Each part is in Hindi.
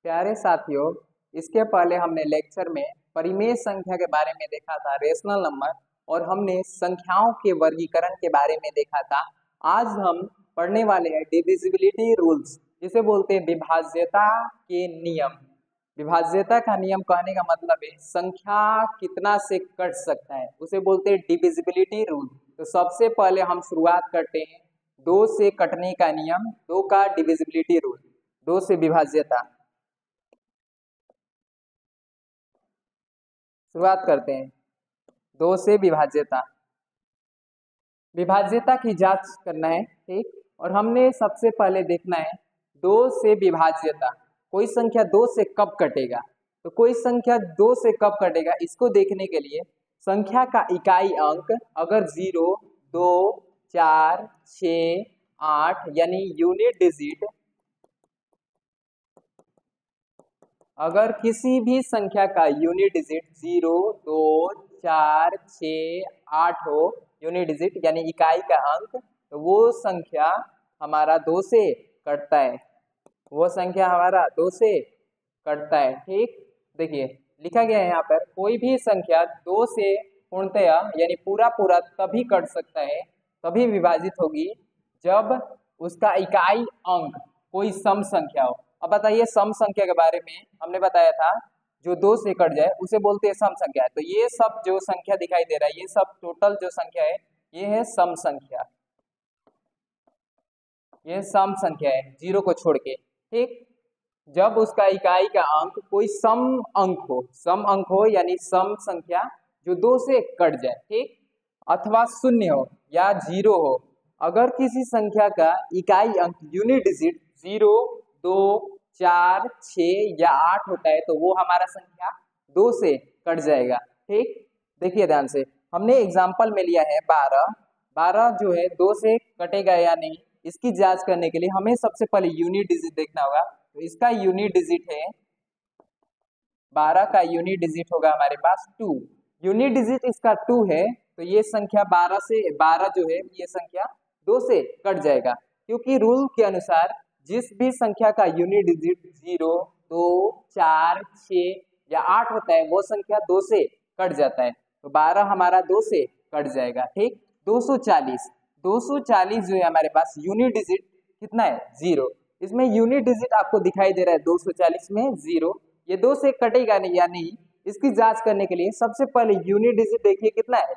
प्यारे साथियों, इसके पहले हमने लेक्चर में परिमेय संख्या के बारे में देखा था, रेशनल नंबर, और हमने संख्याओं के वर्गीकरण के बारे में देखा था। आज हम पढ़ने वाले हैं डिविजिबिलिटी रूल्स, जिसे बोलते हैं विभाज्यता के नियम। विभाज्यता का नियम कहने का मतलब है संख्या कितना से कट सकता है, उसे बोलते हैं डिविजिबिलिटी रूल। तो सबसे पहले हम शुरुआत करते हैं 2 से कटने का नियम, 2 का डिविजिबिलिटी रूल, 2 से विभाज्यता। शुरुआत करते हैं 2 से विभाज्यता। विभाज्यता की जांच करना है, ठीक। और हमने सबसे पहले देखना है 2 से विभाज्यता, कोई संख्या 2 से कब कटेगा। तो कोई संख्या 2 से कब कटेगा, इसको देखने के लिए संख्या का इकाई अंक अगर 0, 2, 4, 6, 8 यानी यूनिट डिजिट, अगर किसी भी संख्या का यूनिट डिजिट 0, 2, 4, 6, 8 हो, यूनिट डिजिट यानी इकाई का अंक, तो वो संख्या हमारा 2 से कटता है, वो संख्या हमारा 2 से कटता है, ठीक। देखिए लिखा गया है यहाँ पर, कोई भी संख्या 2 से पूर्णतया यानी पूरा पूरा तभी कट सकता है, तभी विभाजित होगी जब उसका इकाई अंक कोई सम संख्या हो। अब बताइए, सम संख्या के बारे में हमने बताया था, जो 2 से कट जाए उसे बोलते हैं सम संख्या। तो ये सब जो संख्या दिखाई दे रहा है, ये सब टोटल जो संख्या है, ये है सम संख्या, ये सम संख्या है 0 को छोड़ के, ठीक। जब उसका इकाई का अंक कोई सम अंक हो, सम अंक हो यानी सम संख्या जो 2 से कट जाए, ठीक, अथवा 0 हो या 0 हो। अगर किसी संख्या का इकाई अंक यूनिट डिजिट 0, 2, 4, 6 या 8 होता है, तो वो हमारा संख्या 2 से कट जाएगा, ठीक। देखिए ध्यान से, हमने एग्जाम्पल में लिया है 12। 12 जो है 2 से कटेगा या नहीं, इसकी जांच करने के लिए हमें सबसे पहले यूनिट डिजिट देखना होगा। तो इसका यूनिट डिजिट है 12 का यूनिट डिजिट होगा हमारे पास 2। यूनिट डिजिट इसका 2 है, तो ये संख्या 12 जो है, ये संख्या 2 से कट जाएगा, क्योंकि रूल के अनुसार जिस भी संख्या का यूनिट डिजिट 0, 2, 4, 6 या 8 होता है, वो संख्या 2 से कट जाता है। तो 12 हमारा 2 से कट जाएगा, ठीक। 240 जो है हमारे पास यूनिट डिजिट कितना है, 0। इसमें यूनिट डिजिट आपको दिखाई दे रहा है 240 में 0, ये 2 से कटेगा नहीं या नहीं, इसकी जांच करने के लिए सबसे पहले यूनिट डिजिट देखिए कितना है,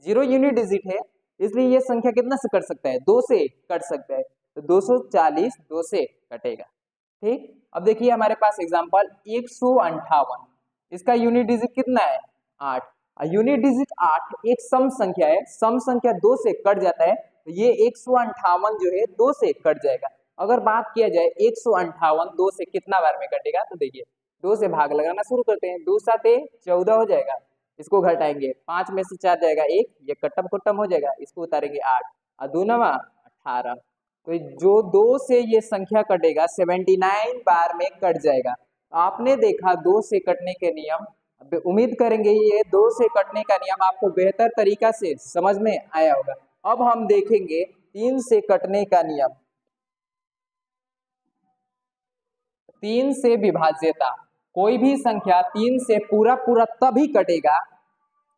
0 यूनिट डिजिट है, इसलिए ये संख्या कितना से कट सकता है, 2 से कट सकता है। तो 240 2 से कटेगा, ठीक। अब देखिए हमारे पास एग्जांपल 158, इसका यूनिट डिजिट कितना है, 8। यूनिट डिजिट 8 एक सम संख्या है, सम संख्या 2 से कट जाता है, तो ये 158 जो है 2 से कट जाएगा। अगर बात किया जाए 158 2 से कितना बार में कटेगा, तो देखिए 2 से भाग लगाना शुरू करते हैं, 2 7 14 हो जाएगा, इसको घटाएंगे 5 में से 4 जाएगा 1, ये कट्टम कुट्टम हो जाएगा, इसको उतारेंगे 8 और 2 9 18। तो जो 2 से ये संख्या कटेगा 79 बार में कट जाएगा। आपने देखा 2 से कटने के नियम, उम्मीद करेंगे ये 2 से कटने का नियम आपको बेहतर तरीका से समझ में आया होगा। अब हम देखेंगे 3 से कटने का नियम, 3 से विभाज्यता। कोई भी संख्या 3 से पूरा पूरा तभी कटेगा,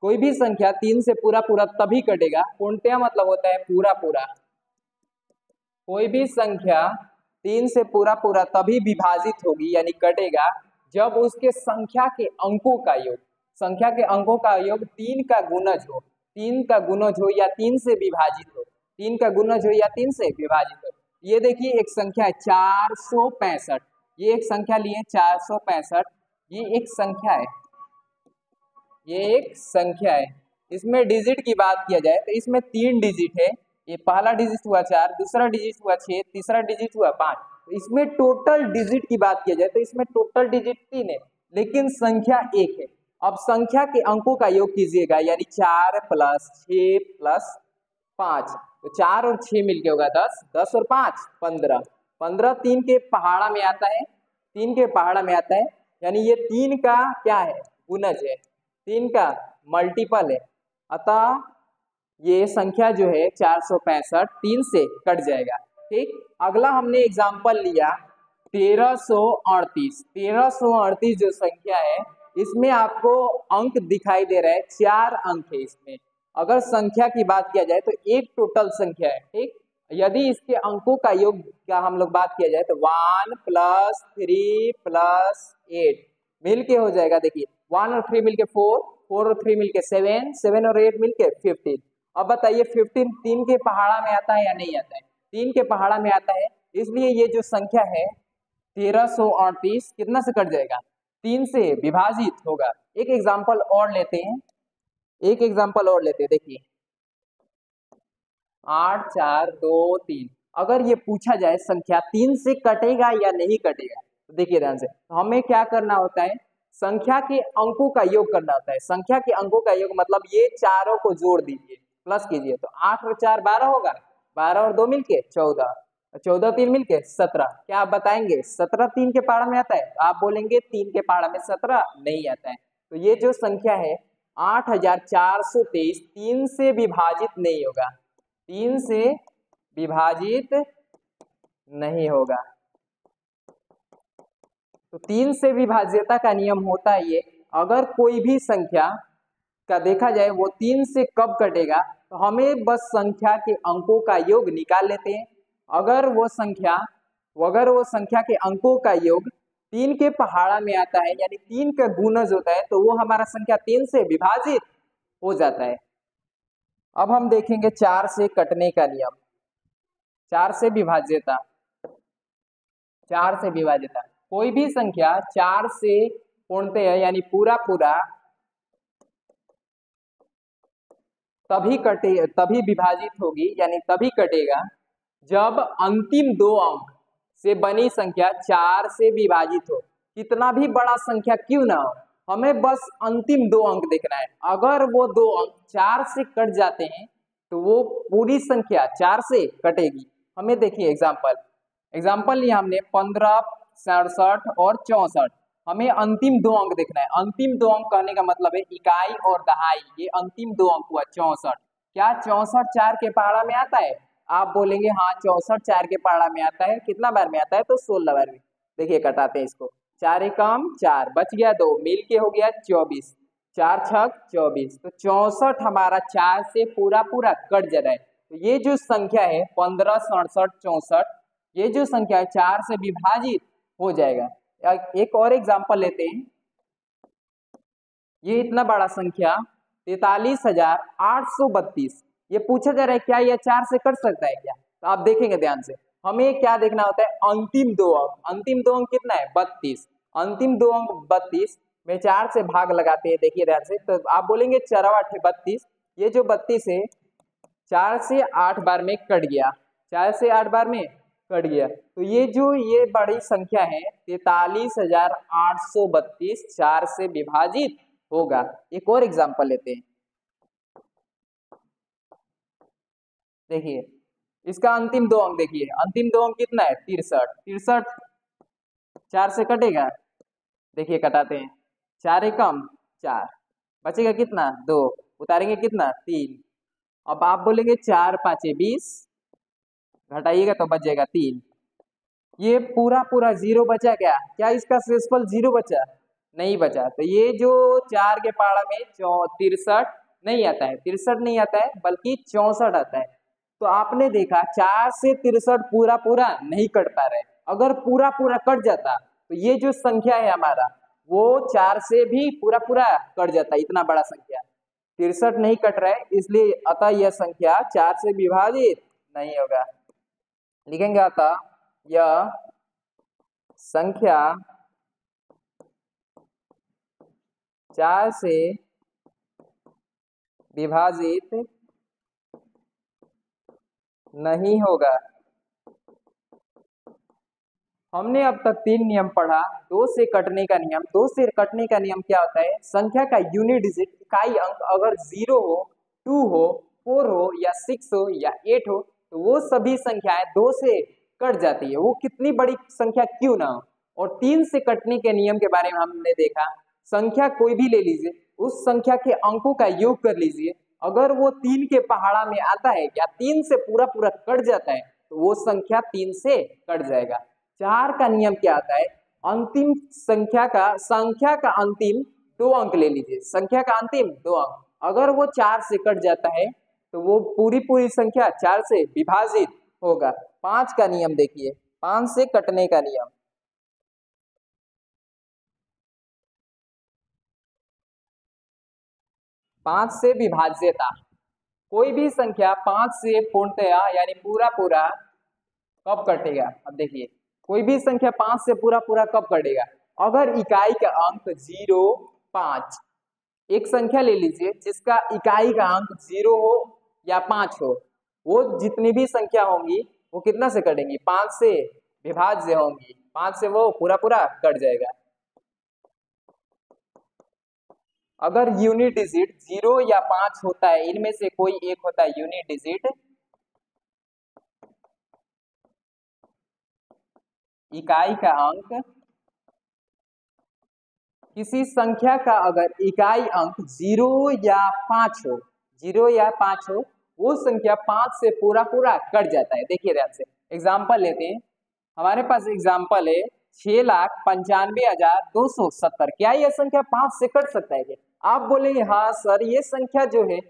कोई भी संख्या 3 से पूरा पूरा तभी कटेगा, पूर्णतया मतलब होता है पूरा पूरा। कोई भी संख्या 3 से पूरा पूरा तभी विभाजित होगी यानी कटेगा जब उसके संख्या के अंकों का योग, संख्या के अंकों का योग 3 का गुणज हो, 3 का गुणज हो या 3 से विभाजित हो, 3 का गुणज हो या 3 से विभाजित हो। ये देखिए एक संख्या है 465, ये एक संख्या लिए 465, ये एक संख्या है, ये एक संख्या है। इसमें डिजिट की बात किया जाए तो इसमें 3 डिजिट है, ये पहला डिजिट हुआ 4, दूसरा डिजिट हुआ 6, तीसरा डिजिट हुआ 5। तो इसमें टोटल डिजिट की बात किया जाए तो इसमें टोटल डिजिट 3 है, लेकिन संख्या 1 है। अब संख्या के अंकों का योग कीजिएगा, यानी 4 + 6 + 5, तो 4 और 6 मिलके होगा 10, 10 और 5 15, 15 3 के पहाड़ा में आता है, 3 के पहाड़ा में आता है, यानी ये 3 का क्या है, गुणज है, 3 का मल्टीपल है। अतः ये संख्या जो है 465 3 से कट जाएगा, ठीक। अगला हमने एग्जाम्पल लिया 1338। 1338 जो संख्या है इसमें आपको अंक दिखाई दे रहा है, 4 अंक है इसमें। अगर संख्या की बात किया जाए तो एक टोटल संख्या है, ठीक। यदि इसके अंकों का योग का हम लोग बात किया जाए तो 1 + 3 + 8 मिलके हो जाएगा। देखिए 1 और 3 मिलके 4, 4 और 3 मिलके 7, 7 और 8 मिलके 15। अब बताइए 15 3 के पहाड़ा में आता है या नहीं आता है? 3 के पहाड़ा में आता है, इसलिए ये जो संख्या है 1338 कितना से कट जाएगा? 3 से विभाजित होगा। एक एग्जाम्पल और लेते हैं, देखिए 8 4 2 3। अगर ये पूछा जाए संख्या 3 से कटेगा या नहीं कटेगा, तो देखिए ध्यान से, तो हमें क्या करना होता है, संख्या के अंकों का योग करना होता है। संख्या के अंकों का योग मतलब ये चारों को जोड़ दीजिए, प्लस कीजिए, तो 8 और 4 12 होगा, 12 और 2 मिलके 14, 14 3 मिलके 17। क्या आप बताएंगे 17 3 के पहाड़ा में आता है? आप बोलेंगे 3 के पहाड़ा में 17 नहीं आता है। तो ये जो संख्या है 8423 3 से विभाजित नहीं होगा, 3 से विभाजित नहीं होगा। तो 3 से विभाज्यता का नियम होता है ये, अगर कोई भी संख्या का देखा जाए वो 3 से कब कटेगा, तो हमें बस संख्या के अंकों का योग निकाल लेते हैं। अगर वो संख्या के अंकों का योग 3 के पहाड़ा में आता है, यानी 3 का गुणज होता है, तो वो हमारा संख्या 3 से विभाजित हो जाता है। अब हम देखेंगे 4 से कटने का नियम, 4 से विभाज्यता। 4 से विभाज्यता, कोई भी संख्या 4 से पूर्णतः यानी पूरा तभी विभाजित होगी, यानी तभी कटेगा जब अंतिम 2 अंक से बनी संख्या 4 से विभाजित हो। कितना भी बड़ा संख्या क्यों ना हो, हमें बस अंतिम 2 अंक देखना है। अगर वो 2 अंक 4 से कट जाते हैं तो वो पूरी संख्या 4 से कटेगी। हमें देखिए एग्जाम्पल लिया हमने 15, 67 और 64। हमें अंतिम 2 अंक देखना है। अंतिम 2 अंक कहने का मतलब है इकाई और दहाई, ये अंतिम 2 अंक हुआ 64। क्या 64 4 के पहाड़ा में आता है? आप बोलेंगे हाँ 64 4 के पहाड़ा में आता है। कितना बार में आता है? तो 16 बार में। देखिए कटाते हैं इसको, 4 एकम 4, बच गया 2, मिल के हो गया 24, 4 छक 24। तो 64 हमारा 4 से पूरा कट जा रहा है। तो ये जो संख्या है 15, 67, 64, ये जो संख्या है 4 से विभाजित हो जाएगा। एक और एग्जाम्पल लेते हैं, ये इतना बड़ा संख्या 43,832, ये पूछा जा रहा है क्या यह 4 से कट सकता है क्या? तो आप देखेंगे ध्यान से, हमें क्या देखना होता है, अंतिम 2 अंक। अंतिम 2 अंक कितना है? 32। अंतिम 2 अंक 32 में 4 से भाग लगाते हैं। देखिए ध्यान से, तो आप बोलेंगे 4 8 32, ये जो 32 है 4 से 8 बार में कट गया, 4 से 8 बार में कट गया। तो ये बड़ी संख्या है 43,832 4 से विभाजित होगा। एक और एग्जांपल लेते हैं, देखिए इसका अंतिम 2 अंक देखिए, अंतिम 2 अंक कितना है? 63। 63 4 से कटेगा, देखिए कटाते हैं, 4 एकम 4, बचेगा कितना? 2, उतारेंगे कितना? 3। अब आप बोलेंगे 4 5 20, घटाइएगा तो बच जाएगा 3। ये पूरा जीरो बचा क्या? क्या इसका शेषफल 0 बचा? नहीं बचा। तो ये जो 4 के पहाड़ा में 63 नहीं आता है, 63 नहीं आता है, बल्कि 64 आता है। तो आपने देखा 4 से 63 पूरा नहीं कट पा रहे। अगर पूरा कट जाता तो ये जो संख्या है हमारा वो 4 से भी पूरा कट जाता। इतना बड़ा संख्या 63 नहीं कट रहा है, इसलिए अतः यह संख्या 4 से विभाजित नहीं होगा। लिखेंगे अतः यह संख्या 4 से विभाजित नहीं होगा। हमने अब तक 3 नियम पढ़ा। 2 से कटने का नियम। 2 से कटने का नियम क्या होता है? संख्या का यूनिट डिजिट इकाई अंक अगर 0 हो, 2 हो, 4 हो या 6 हो या 8 हो, तो वो सभी संख्याएं 2 से कट जाती है, वो कितनी बड़ी संख्या क्यों ना हो। और 3 से कटने के नियम के बारे में हमने देखा, संख्या कोई भी ले लीजिए, उस संख्या के अंकों का योग कर लीजिए, अगर वो 3 के पहाड़ा में आता है या 3 से पूरा कट जाता है, तो वो संख्या 3 से कट जाएगा। 4 का नियम क्या आता है, अंतिम संख्या का अंतिम 2 अंक ले लीजिए, संख्या का अंतिम 2 अंक अगर वो 4 से कट जाता है तो वो पूरी पूरी संख्या 4 से विभाजित होगा। 5 का नियम देखिए, 5 से कटने का नियम, 5 से विभाज्यता, कोई भी संख्या 5 से पूर्णतया यानी पूरा पूरा कब कटेगा। अब देखिए कोई भी संख्या 5 से पूरा पूरा कब कटेगा, अगर इकाई का अंक 0, 5, एक संख्या ले लीजिए जिसका इकाई का अंक 0 हो या 5 हो, वो जितनी भी संख्या होंगी वो कितना से कटेंगी, 5 से विभाज्य होंगी, 5 से वो पूरा पूरा कट जाएगा। अगर यूनिट डिजिट 0 या 5 होता है, इनमें से कोई एक होता है यूनिट डिजिट, इकाई का अंक, किसी संख्या का अगर इकाई अंक 0 या 5 हो, 0 या 5 हो, वो संख्या 5 से पूरा पूरा कट जाता है। देखिए ध्यान से एग्जाम्पल लेते हैं, हमारे पास एग्जाम्पल है 6,95,270, क्या यह संख्या 5 से कट सकता है क्या? आप बोलेंगे हाँ सर ये संख्या जो है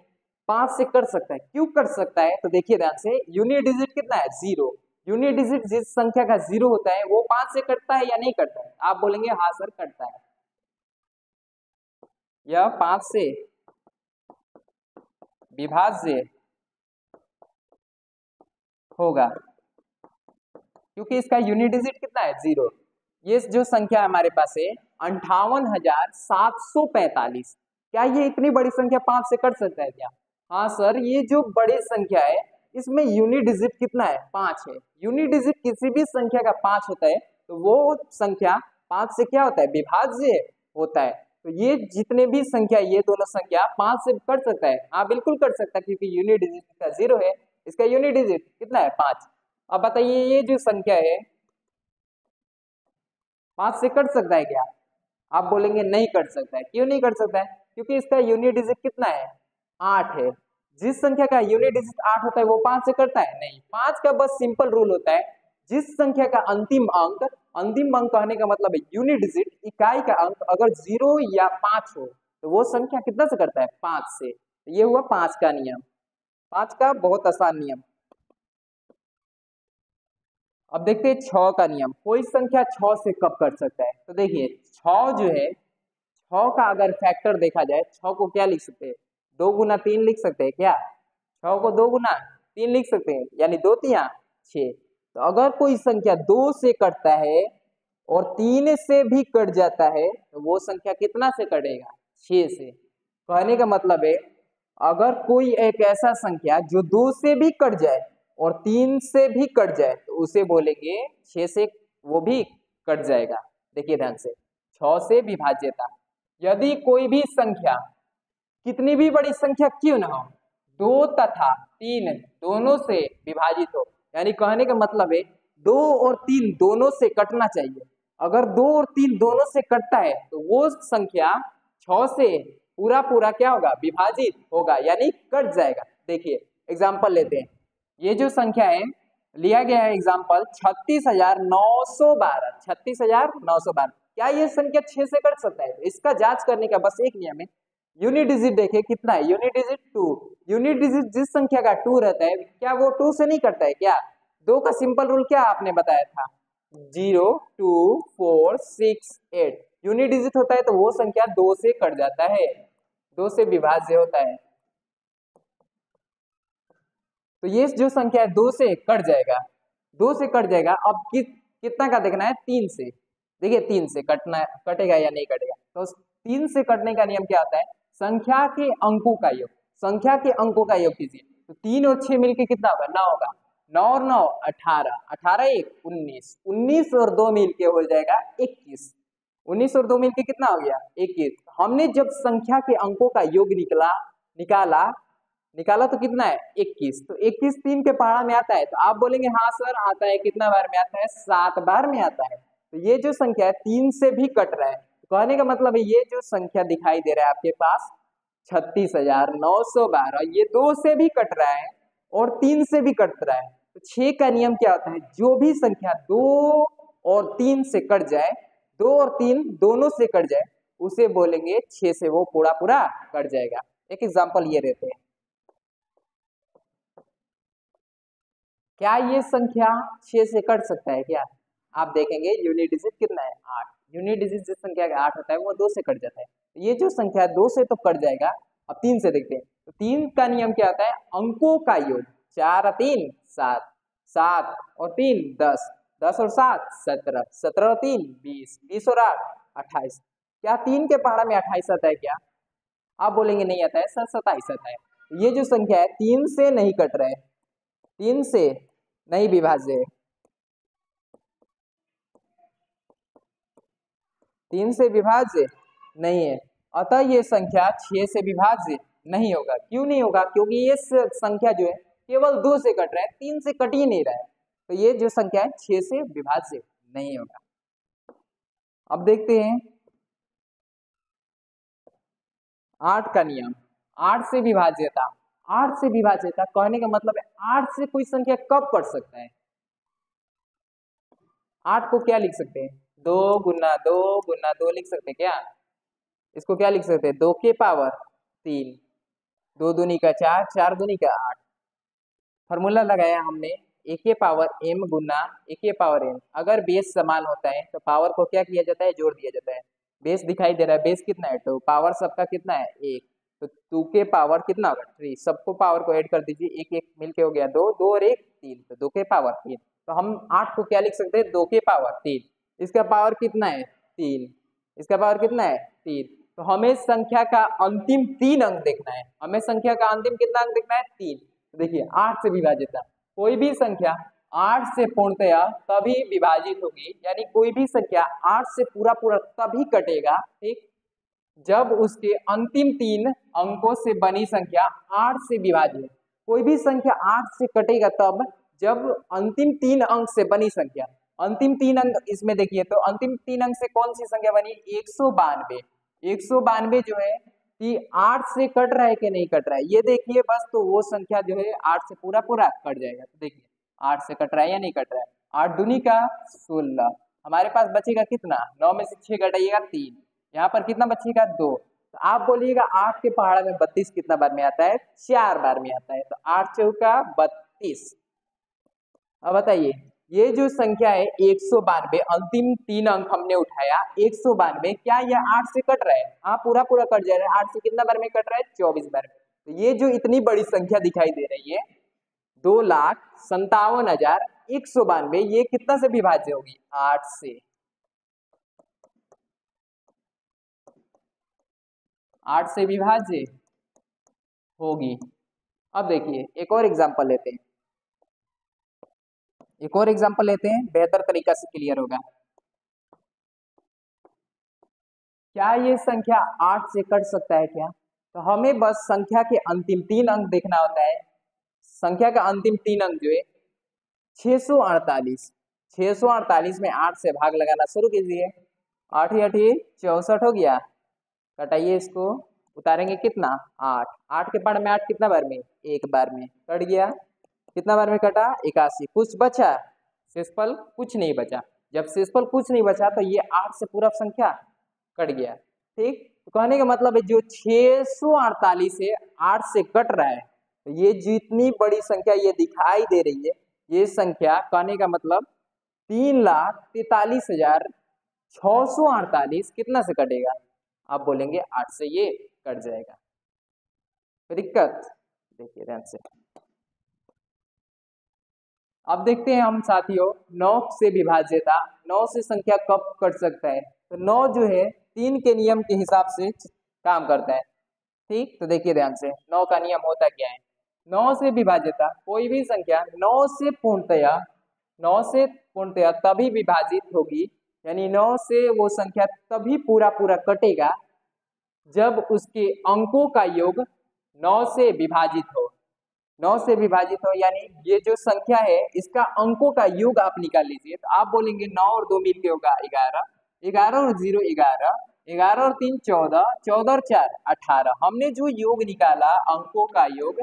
5 से कट सकता है, क्यों कट सकता है? तो देखिए ध्यान से, यूनिट डिजिट कितना है, 0, यूनिट डिजिट जिस संख्या का 0 होता है वो 5 से कटता है या नहीं कटता है? आप बोलेंगे हाँ सर कटता है, यह 5 से विभाज्य होगा क्योंकि इसका यूनिट डिजिट कितना है, 0। ये जो संख्या हमारे पास है 58,745, क्या ये इतनी बड़ी संख्या 5 से कट सकता है क्या? हाँ सर, ये जो बड़ी संख्या है इसमें यूनिट डिजिट कितना है, 5 है। यूनिट डिजिट किसी भी संख्या का 5 होता है तो वो संख्या 5 से क्या होता है, विभाज्य होता है। तो ये जितने भी संख्या, ये दोनों संख्या 5 से कट सकता है, हाँ बिल्कुल कट सकता है क्योंकि यूनिट डिजिट इसका 0 है, इसका यूनिट डिजिट कितना है, 5। अब बताइए ये जो संख्या है 5 से कट सकता है क्या? आप बोलेंगे नहीं कट सकता है, क्यों नहीं कट सकता है? क्योंकि इसका यूनिट डिजिट कितना है, 8 है। जिस संख्या का यूनिट डिजिट 8 होता है वो 5 से कटता है नहीं। 5 का बस सिंपल रूल होता है, जिस संख्या का अंतिम अंक कहने का मतलब है यूनिट डिजिट, इकाई का अंक अगर 0 या 5 हो तो वो संख्या कितना से करता है, 5 से। तो ये हुआ 5 का नियम, 5 का बहुत आसान नियम। अब देखते हैं 6 का नियम, कोई संख्या 6 से कब कट सकता है। तो देखिए 6 जो है, 6 का अगर फैक्टर देखा जाए, 6 को क्या लिख सकते हैं, 2 गुना 3 लिख सकते हैं क्या? 6 को 2 गुना 3 लिख सकते हैं, यानी 2 तिया 6। तो अगर कोई संख्या 2 से कटता है और 3 से भी कट जाता है तो वो संख्या कितना से कटेगा, 6 से। कहने का मतलब है अगर कोई एक ऐसा संख्या जो 2 से भी कट जाए और 3 से भी कट जाए तो उसे बोलेंगे 6 से वो भी कट जाएगा। देखिए ध्यान से, 6 से विभाज्यता, यदि कोई भी संख्या कितनी भी बड़ी संख्या क्यों ना हो, 2 तथा 3 दोनों से विभाजित हो, यानी कहने का मतलब है 2 और 3 दोनों से कटना चाहिए। अगर 2 और 3 दोनों से कटता है तो वो संख्या 6 से पूरा पूरा क्या होगा, विभाजित होगा, यानी कट जाएगा। देखिए एग्जाम्पल लेते हैं, ये जो संख्या है लिया गया है एग्जाम्पल 36,912, 36,912, क्या ये संख्या 6 से कट सकता है? इसका जांच करने का बस एक नियम है, यूनिट डिजिट देखे कितना है, यूनिट डिजिट 2, यूनिट डिजिट जिस संख्या का 2 रहता है क्या वो 2 से नहीं कटता है क्या? 2 का सिंपल रूल क्या आपने बताया था, 0, 2, 4, 6, 8, यूनिट डिजिट होता है तो वो संख्या 2 से कट जाता है, 2 से विभाज्य होता है। तो ये जो संख्या है 2 से कट जाएगा, 2 से कट जाएगा। अब कितना का देखना है, 3 से। देखिए 3 से कटना कटेगा या नहीं कटेगा। तो 3 से कटने का नियम क्या होता है, संख्या के अंकों का योग, संख्या के अंकों का योग कीजिए। तो 3 और 6 मिलके कितना होगा, 9 होगा, 9 और 9 18, 18 1 19, 19 और 2 मिलके हो जाएगा 21, 19 और 2 मिलके कितना हो गया, 21। हमने जब संख्या के अंकों का योग निकाला तो कितना है, 21। तो 21 3 के पहाड़ा में आता है, तो आप बोलेंगे हाँ सर आता है, कितना बार में आता है, 7 बार में आता है। तो ये जो संख्या है 3 से भी कट रहा है, तो कहने का मतलब है ये जो संख्या दिखाई दे रहा है आपके पास 36,912, ये 2 से भी कट रहा है और 3 से भी कट रहा है। तो 6 का नियम क्या होता है, जो भी संख्या 2 और 3 से कट जाए, 2 और 3 दोनों से कट जाए, उसे बोलेंगे 6 से वो पूरा पूरा कट जाएगा। एक एग्जांपल ये रहते हैं, क्या ये संख्या 6 से कट सकता है क्या? आप देखेंगे यूनिट डिजिट कितना है, 8। यूनिट डिजिट जिस संख्या का 8 होता है वो 2 से कट जाता है। तो ये जो संख्या 2 से तो कट जाएगा, अब 3 से देखते हैं। तो 3 का नियम क्या होता है, अंकों का योग। 4 और 3 7, 7 और 3 10, 10 और 7 17, 17 और 3 20, 20 और 8 28। क्या 3 के पहाड़ा में 28 आता है क्या? आप बोलेंगे नहीं आता है सर, 27 आता है। ये जो संख्या है 3 से नहीं कट रहा है, 3 से नहीं विभाज्य है, 3 से विभाज्य नहीं है, अतः ये संख्या 6 से विभाज्य नहीं होगा। क्यों नहीं होगा? क्योंकि ये संख्या जो है केवल 2 से कट रहा है, 3 से कट ही नहीं रहा है, तो ये जो संख्या है 6 से विभाज्य नहीं होगा। अब देखते हैं 8 का नियम। 8 से विभाज्यता, 8 से विभाज्यता कहने का मतलब है 8 से कोई संख्या कब कट सकता है। 8 को क्या लिख सकते हैं, 2 गुना 2 गुना 2 लिख सकते हैं क्या? इसको क्या लिख सकते हैं, 2 के पावर 3, 2 दूनी का 4, 4 दूनी का 8। फॉर्मूला लगाया हमने ए के पावर m गुना ए के पावर n। अगर बेस समान होता है तो पावर को क्या किया जाता है, जोड़ दिया जाता है। बेस दिखाई दे रहा है, बेस कितना है, तो पावर सबका कितना है 1, तो 2 के पावर कितना होगा 3। सबको पावर को ऐड कर दीजिए, एक एक मिलके हो गया 2, 2 और 1 3, तो 2 के पावर 3। तो हम 8 को क्या लिख सकते हैं, 2 के पावर 3। इसका पावर कितना है 3, इसका पावर कितना है 3। तो हमें संख्या का अंतिम 3 अंक देखना है, हमें संख्या का अंतिम कितना अंक देखना है 3। तो देखिए 8 से विभाजित, कोई भी संख्या 8 से पूर्णतया तभी विभाजित होगी, यानी कोई भी संख्या 8 से पूरा पूरा तभी कटेगा, ठीक, जब उसके अंतिम 3 अंकों से बनी संख्या 8 से विभाजित। कोई भी संख्या 8 से कटेगा तब जब अंतिम 3 अंक से बनी संख्या, अंतिम 3 अंक इसमें देखिए, तो अंतिम 3 अंक से कौन सी संख्या बनी, 192। 192 जो है कि 8 से कट रहा है कि नहीं कट रहा है, ये देखिए बस, तो वो संख्या जो है 8 से पूरा पूरा कट जाएगा। तो देखिए 8 से कट रहा है या नहीं कट रहा है, 8 दूनी का 16, हमारे पास बचेगा कितना, 9 में से 6 घटाइएगा 3, यहाँ पर कितना बचेगा 2। तो आप बोलिएगा 8 के पहाड़ा में 32 कितना बार में आता है, 4 बार में आता है, तो 8 चौका 32। अब बताइए ये जो संख्या है 192, अंतिम 3 अंक हमने उठाया 192, क्या यह 8 से कट रहा है? हाँ पूरा पूरा कट जा रहा है। 8 से कितना बार में कट रहा है, 24 बार में। तो ये जो इतनी बड़ी संख्या दिखाई दे रही है 2,57,192, ये कितना से विभाज्य होगी, 8 से। 8 से विभाज्य होगी। अब देखिए एक और एग्जांपल लेते हैं, एक और एग्जांपल लेते हैं, बेहतर तरीका से क्लियर होगा। क्या ये संख्या 8 से कट सकता है क्या? तो हमें बस संख्या के अंतिम 3 अंक देखना होता है। संख्या का अंतिम 3 अंक जो है 648, 648 में 8 से भाग लगाना शुरू कीजिए, 8 8 64 हो गया, कटाइए इसको, उतारेंगे कितना 8, 8 के पहाड़ में 8 कितना बार में, एक बार में, कट गया, कितना बार में कटा 81, कुछ बचा, शेषफल कुछ नहीं बचा। जब शेषफल कुछ नहीं बचा तो ये 8 से पूरा संख्या कट गया, ठीक। तो कहने का मतलब है जो 648 है 8 से कट रहा है, तो ये जितनी बड़ी संख्या ये दिखाई दे रही है, ये संख्या कहने का मतलब 3,43,648 कितना से कटेगा, आप बोलेंगे 8 से ये कट जाएगा। कोई दिक्कत? देखिए ध्यान से, अब देखते हैं हम साथियों 9 से विभाज्यता, 9 से संख्या कब कट सकता है। तो 9 जो है 3 के नियम के हिसाब से काम करता है, ठीक। तो देखिए ध्यान से 9 का नियम होता क्या है, 9 से विभाज्यता, कोई भी संख्या 9 से पूर्णतया तभी विभाजित होगी, यानी 9 से वो संख्या तभी पूरा पूरा कटेगा जब उसके अंकों का योग 9 से विभाजित हो। 9 से विभाजित हो यानी ये जो संख्या है इसका अंकों का योग आप निकाल लीजिए, तो आप बोलेंगे 9 और 2 मिलके होगा 11, 11 और 0 11, 11 और 3 14, 14 और 4 18। हमने जो योग निकाला अंकों का योग,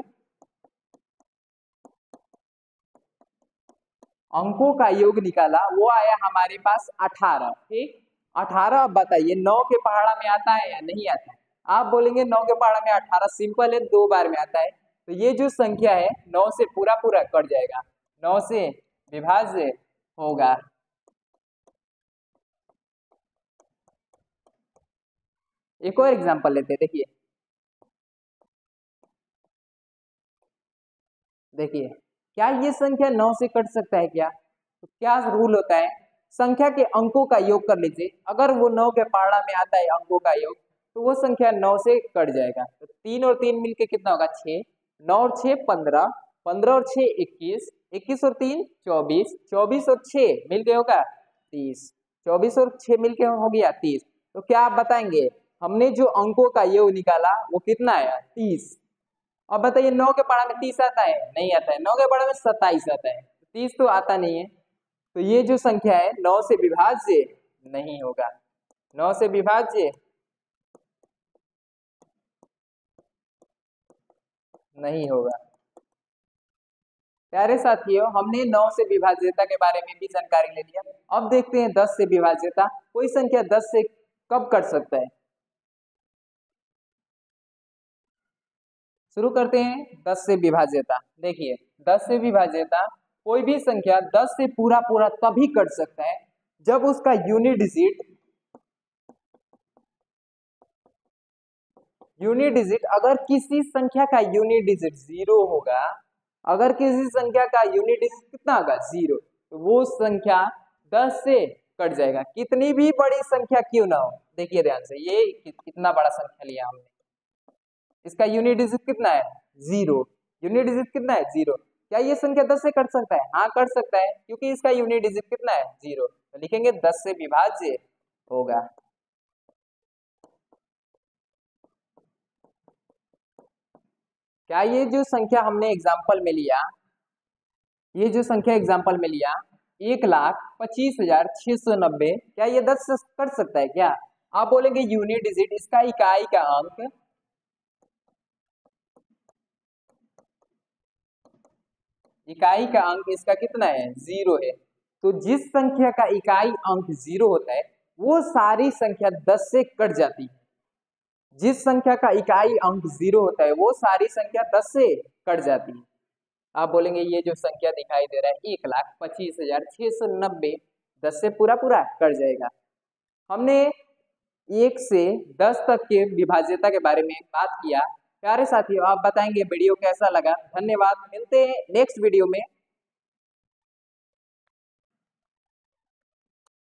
अंकों का योग निकाला, वो आया हमारे पास 18। ठीक, 18। अब बताइए 9 के पहाड़ा में आता है या नहीं आता है? आप बोलेंगे 9 के पहाड़ा में 18 सिंपल है, 2 बार में आता है। तो ये जो संख्या है 9 से पूरा पूरा कट जाएगा, 9 से विभाज्य होगा। एक और एग्जांपल लेते हैं, देखिए देखिए क्या ये संख्या 9 से कट सकता है क्या? तो क्या रूल होता है, संख्या के अंकों का योग कर लीजिए, अगर वो 9 के पहाड़ा में आता है अंकों का योग, तो वो संख्या 9 से कट जाएगा। तो 3 और 3 मिलके कितना होगा? 6। 9 और 6 15, 15 और 6 21, 21 और 3 24, 24 और 6 मिलके होगा 30, 24 और 6 मिलके हो गया 30। तो क्या आप बताएंगे हमने जो अंकों का योग निकाला वो कितना आया? 30। अब बताइए 9 के पहाड़ा में 30 आता है? नहीं आता है। 9 के पहाड़ा में 27 आता है, 30 तो आता नहीं है। तो ये जो संख्या है 9 से विभाज्य नहीं होगा, 9 से विभाज्य नहीं होगा। प्यारे साथियों, हमने 9 से विभाज्यता के बारे में भी जानकारी ले लिया। अब देखते हैं 10 से विभाज्यता। कोई संख्या 10 से कब कट सकता है? शुरू करते हैं 10 से विभाज्यता। देखिए 10 से विभाज्यता, कोई भी संख्या 10 से पूरा पूरा तभी कट सकता है जब उसका यूनिट डिजिट अगर किसी संख्या का यूनिट डिजिट 0 होगा, अगर किसी संख्या का यूनिट डिजिट कितना होगा? 0, तो वो संख्या 10 से कट जाएगा, कितनी भी बड़ी संख्या क्यों ना हो। देखिए ध्यान से, ये कितना बड़ा संख्या लिया हमने, इसका यूनिट डिजिट कितना है? 0। यूनिट डिजिट कितना है? 0। क्या ये संख्या 10 से कट सकता है? हाँ कट सकता है, क्योंकि इसका यूनिट डिजिट कितना है? 0। तो लिखेंगे 10 से विभाज्य होगा। क्या ये जो संख्या हमने एग्जाम्पल में लिया, ये जो संख्या एग्जाम्पल में लिया 1,25,690, क्या ये 10 से कट सकता है क्या? आप बोलेंगे यूनिट डिजिट, इसका इकाई का अंक, इकाई का अंक इसका कितना है? 0 है। तो जिस संख्या का इकाई अंक 0 होता है वो सारी संख्या 10 से कट जाती है। जिस संख्या का इकाई अंक 0 होता है वो सारी संख्या 10 से कट जाती है। आप बोलेंगे ये जो संख्या दिखाई दे रहा है 1,25,690, 10 से पूरा पूरा कट जाएगा। हमने 1 से 10 तक के विभाज्यता के बारे में बात किया। प्यारे साथियों, आप बताएंगे वीडियो कैसा लगा? धन्यवाद, मिलते हैं नेक्स्ट वीडियो में।